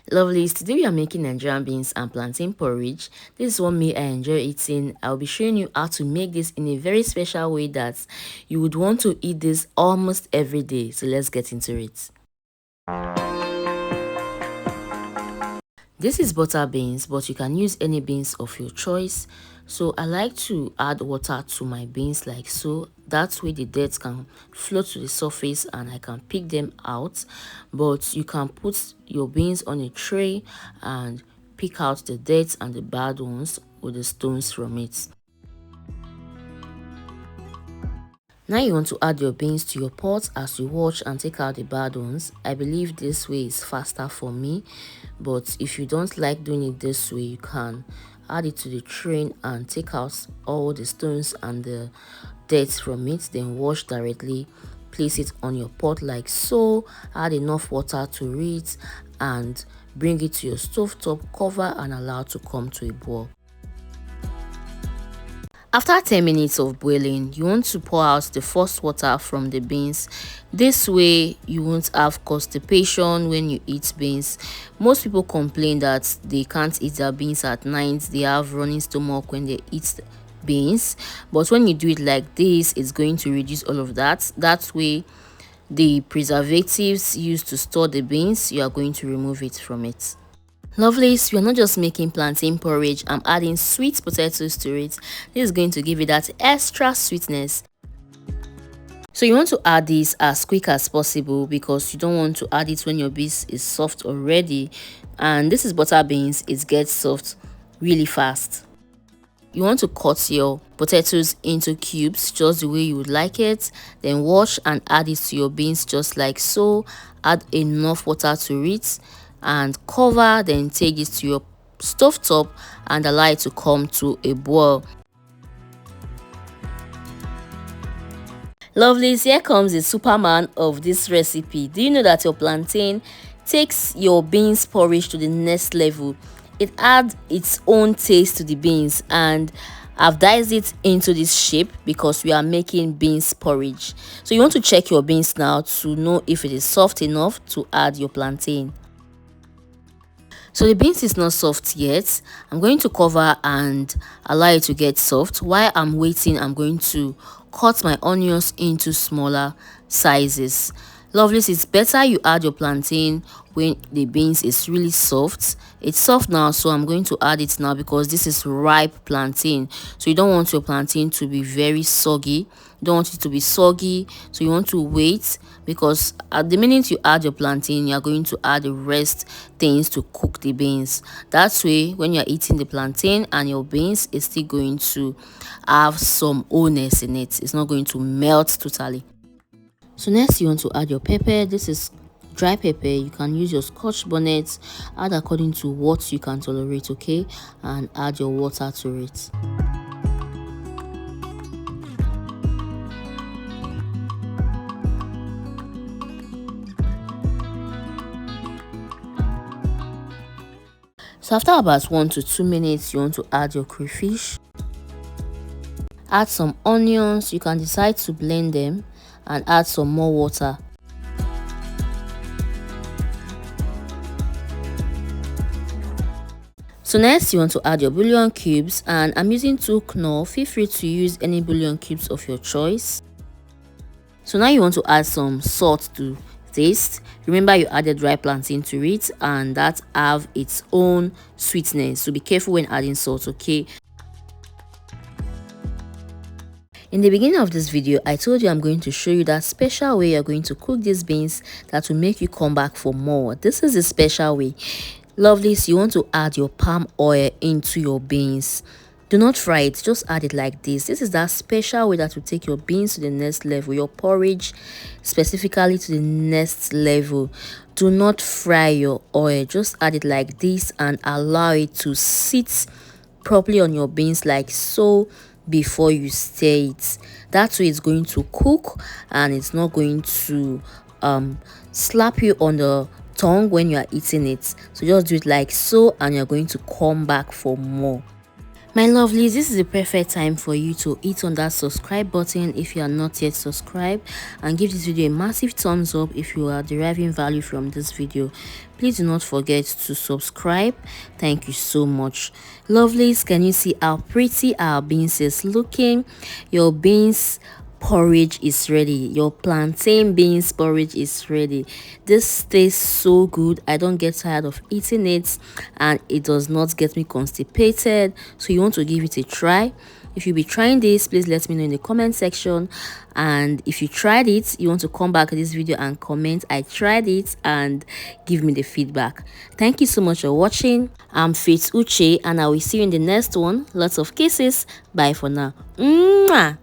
Lovelies, today we are making Nigerian beans and plantain porridge. This is what me I enjoy eating. I'll be showing you how to make this in a very special way that you would want to eat this almost every day. So let's get into it. This is butter beans, but you can use any beans of your choice. So I like to add water to my beans like so. That way the dirt can float to the surface and I can pick them out. But you can put your beans on a tray and pick out the dirt and the bad ones with the stones from it. Now you want to add your beans to your pot as you wash and take out the bad ones. I believe this way is faster for me, but if you don't like doing it this way, you can add it to the tray and take out all the stones and the dirt from it, then wash directly. Place it on your pot like so, add enough water to it and bring it to your stove top, cover and allow to come to a boil. After 10 minutes of boiling, you want to pour out the first water from the beans. This way you won't have constipation when you eat beans. Most people complain that they can't eat their beans at night, they have running stomach when they eat beans, but when you do it like this, it's going to reduce all of that. That way the preservatives used to store the beans, you are going to remove it from it. Lovelies, we are not just making plantain porridge, I'm adding sweet potatoes to it. This is going to give it that extra sweetness. So you want to add this as quick as possible because you don't want to add it when your beans is soft already. And this is butter beans, it gets soft really fast. You want to cut your potatoes into cubes just the way you would like it, then wash and add it to your beans just like so. Add enough water to it and cover, then take it to your stove top and allow it to come to a boil. Lovelies, here comes the superman of this recipe. Do you know that your plantain takes your beans porridge to the next level? It adds its own taste to the beans, and I've diced it into this shape because we are making beans porridge. So you want to check your beans now to know if it is soft enough to add your plantain. So the beans is not soft yet. I'm going to cover and allow it to get soft. While I'm waiting, I'm going to cut my onions into smaller sizes. Lovelies, it's better you add your plantain when the beans is really soft. It's soft now, so I'm going to add it now because this is ripe plantain. So you don't want your plantain to be very soggy. You don't want it to be soggy, so you want to wait because at the minute you add your plantain, you're going to add the rest things to cook the beans. That way, when you're eating the plantain and your beans, it's still going to have some wholeness in it. It's not going to melt totally. So next you want to add your pepper. This is dry pepper. You can use your scotch bonnet, add according to what you can tolerate, okay, and add your water to it. So after about 1 to 2 minutes, you want to add your crayfish, add some onions. You can decide to blend them and add some more water. So next you want to add your bouillon cubes, and I'm using 2 Knorr. Feel free to use any bouillon cubes of your choice. So now you want to add some salt to taste. Remember you added dry plantain to it and that have its own sweetness, so be careful when adding salt, okay? In the beginning of this video, I told you I'm going to show you that special way you're going to cook these beans that will make you come back for more. This is a special way. Lovelies, you want to add your palm oil into your beans. Do not fry it, just add it like this. This is that special way that will take your beans to the next level, your porridge specifically to the next level. Do not fry your oil, just add it like this and allow it to sit properly on your beans like so before you stir it. That way it's going to cook and it's not going to slap you on the tongue when you are eating it. So just do it like so and you're going to come back for more. My lovelies, this is the perfect time for you to hit on that subscribe button if you are not yet subscribed, and give this video a massive thumbs up if you are deriving value from this video. Please do not forget to subscribe. Thank you so much. Lovelies, can you see how pretty our beans is looking? Your beans porridge is ready. Your plantain beans porridge is ready. This tastes so good. I don't get tired of eating it, and it does not get me constipated. So you want to give it a try. If you'll be trying this, please let me know in the comment section. And if you tried it, you want to come back to this video and comment I tried it and give me the feedback. Thank you so much for watching. I'm Faithuche, and I will see you in the next one. Lots of kisses. Bye for now. Mwah!